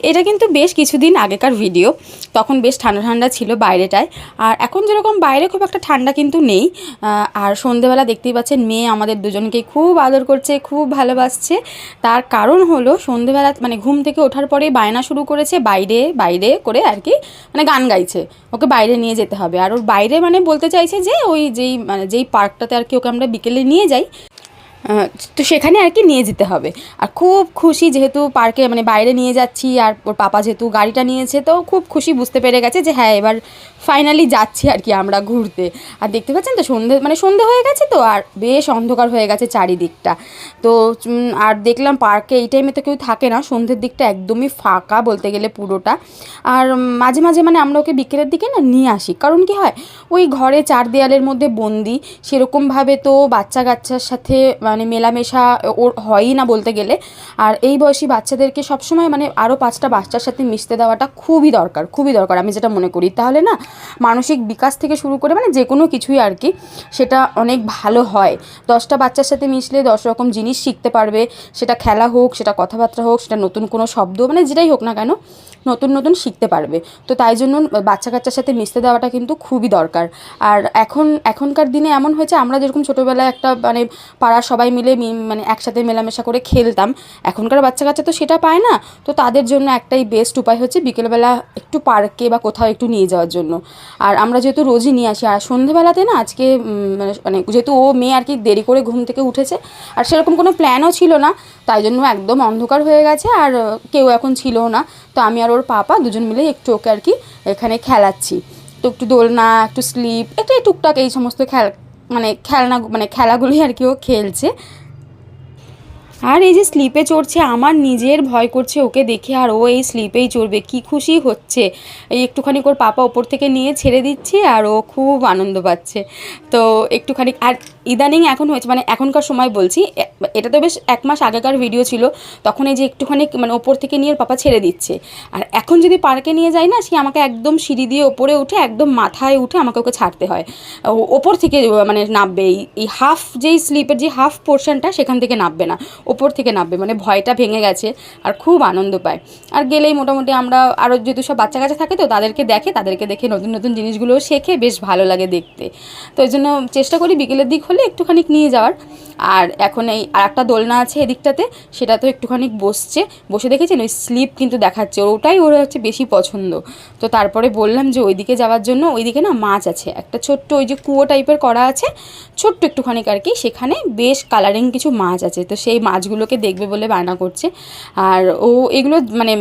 এটা কিন্তু বেশ কিছুদিন আগেকার ভিডিও, তখন বেশ ঠান্ডা ঠান্ডা ছিল বাইরেটায়। আর এখন যেরকম বাইরে খুব একটা ঠান্ডা কিন্তু নেই। আর সন্ধেবেলা দেখতেই পাচ্ছেন মেয়ে আমাদের দুজনকেই খুব আদর করছে, খুব ভালোবাসছে। তার কারণ হলো সন্ধেবেলা মানে ঘুম থেকে ওঠার পরেই বায়না শুরু করেছে, বাইরে বাইরে করে আর কি, মানে গান গাইছে, ওকে বাইরে নিয়ে যেতে হবে। আর ওর বাইরে মানে বলতে চাইছে যে ওই যেই পার্কটাতে আর কি ওকে আমরা বিকেলে নিয়ে যাই, তো সেখানে আর কি নিয়ে যেতে হবে। আর খুব খুশি, যেহেতু পার্কে মানে বাইরে নিয়ে যাচ্ছি, আর ওর পাপা যেহেতু গাড়িটা নিয়েছে, তো খুব খুশি, বুঝতে পেরে গেছে যে হ্যাঁ এবার ফাইনালি যাচ্ছি আর কি আমরা ঘুরতে। আর দেখতে পাচ্ছেন তো সন্ধে হয়ে গেছে, তো আর বেশ অন্ধকার হয়ে গেছে চারিদিকটা। তো আর দেখলাম পার্কে এই টাইমে তো কেউ থাকে না, সন্ধ্যের দিকটা একদমই ফাঁকা বলতে গেলে পুরোটা। আর মাঝে মাঝে মানে আমরা ওকে বিকেলের দিকে না নিয়ে আসি, কারণ কি হয় ওই ঘরে চার দেয়ালের মধ্যে বন্দি, সেরকমভাবে তো বাচ্চা কাচ্চার সাথে মানে মেলামেশা ওর হয়ই না বলতে গেলে। আর এই বয়সী বাচ্চাদেরকে সবসময় মানে আরও 5টা বাচ্চার সাথে মিশতে দেওয়াটা খুবই দরকার, খুবই দরকার আমি যেটা মনে করি। তাহলে না মানসিক বিকাশ থেকে শুরু করে মানে যে কোনো কিছুই আর কি, সেটা অনেক ভালো হয়। 10টা বাচ্চার সাথে মিশলে 10 রকম জিনিস শিখতে পারবে, সেটা খেলা হোক, সেটা কথাবার্তা হোক, সেটা নতুন কোনো শব্দ, মানে যেটাই হোক না কেন নতুন নতুন শিখতে পারবে। তো তাই জন্য বাচ্চা কাচ্চার সাথে মিশতে দেওয়াটা কিন্তু খুবই দরকার। আর এখনকার দিনে এমন হয়েছে, আমরা যেরকম ছোটোবেলায় একটা মানে পাড়ার সবাই মিলে মানে একসাথে মেলামেশা করে খেলতাম, এখনকার বাচ্চা কাচ্চা তো সেটা পায় না। তো তাদের জন্য একটাই বেস্ট উপায় হচ্ছে বিকেলবেলা একটু পার্কে বা কোথাও একটু নিয়ে যাওয়ার জন্য। আর আমরা যেহেতু রোজই নিয়ে আসি, আর সন্ধেবেলাতে না আজকে মানে যেহেতু ও মেয়ে আর কি দেরি করে ঘুম থেকে উঠেছে, আর সেরকম কোনো প্ল্যানও ছিল না, তাই জন্য একদম অন্ধকার হয়ে গেছে, আর কেউ এখন ছিলও না। তো আমি আর ওর পাপা দুজন মিলে একটু ওকে আর কি এখানে খেলাচ্ছি। তো একটু দোলনা, একটু স্লিপ, একটু টুকটাক এই সমস্ত খেলাগুলোই আর কি ও খেলছে। আর এই যে স্লিপে চড়ছে, আমার নিজের ভয় করছে ওকে দেখে, আর ও এই স্লিপেই চড়বে, কি খুশি হচ্ছে। এই একটুখানি ওর পাপা ওপর থেকে নিয়ে ছেড়ে দিচ্ছি, আর ও খুব আনন্দ পাচ্ছে। তো একটুখানি আর ইদানিং এখন হয়েছে, মানে এখনকার সময় বলছি, এটা তো বেশ 1 মাস আগেকার ভিডিও ছিল, তখন এই যে একটুখানি মানে ওপর থেকে নিয়ে পাপা ছেড়ে দিচ্ছে। আর এখন যদি পার্কে নিয়ে যায় না, সে আমাকে একদম সিঁড়ি দিয়ে ওপরে উঠে একদম মাথায় উঠে আমাকে ওকে ছাড়তে হয়। ওপর থেকে মানে নামবে, এই হাফ যেই স্লিপের যে হাফ পোর্শনটা সেখান থেকে নামবে না, ওপর থেকে নামবে, মানে ভয়টা ভেঙে গেছে। আর খুব আনন্দ পায়। আর গেলেই মোটামুটি আমরা আরও যেহেতু সব বাচ্চা কাচ্চা থাকে, তো তাদেরকে দেখে নতুন নতুন জিনিসগুলোও শেখে, বেশ ভালো লাগে দেখতে। তো এই জন্য চেষ্টা করি বিকেলের দিক হলে একটুখানি নিয়ে যাওয়ার। আর এখন এই আর একটা দোলনা আছে এদিকটাতে, সেটা তো একটুখানি বসে দেখেছেন ওই স্লিপ কিন্তু দেখাচ্ছে, ওটাই ওর হচ্ছে বেশি পছন্দ। তো তারপরে বললাম যে ওইদিকে যাওয়ার জন্য, ওইদিকে না মাছ আছে একটা ছোট্ট, ওই যে কুয়ো টাইপের করা আছে ছোট্ট একটুখানি আর কি, সেখানে বেশ কালারিং কিছু মাছ আছে, তো সেই মাছগুলোকে দেখবে বলে বায়না করছে। আর ও এগুলো মানে